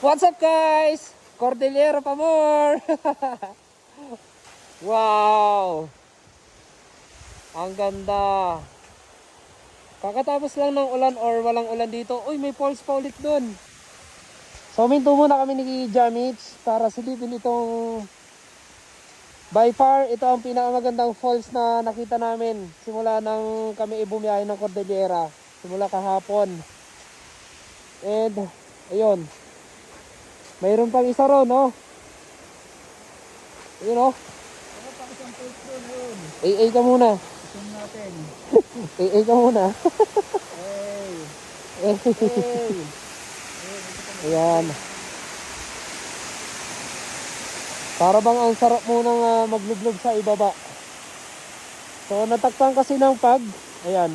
What's up guys? Cordillera pa more! Wow! Ang ganda! Kakatapos lang ng ulan or walang ulan dito. Uy, may falls pa ulit dun. So, minto muna kami ni Jamich para silipin itong by far, ito ang pinakamagandang falls na nakita namin simula nang kami ibumiyahe ng Cordillera. Simula kahapon. And, ayun. Mayroon pang isa ron, no? Ayun, no? Ano pa isang falls doon yun? AA ka muna. Isang natin. AA ka muna. Hey! Eh, Hey! Ayan. Para bang ang sarap munang maglublob sa ibaba. So, natakpan kasi ng pag. Ayan.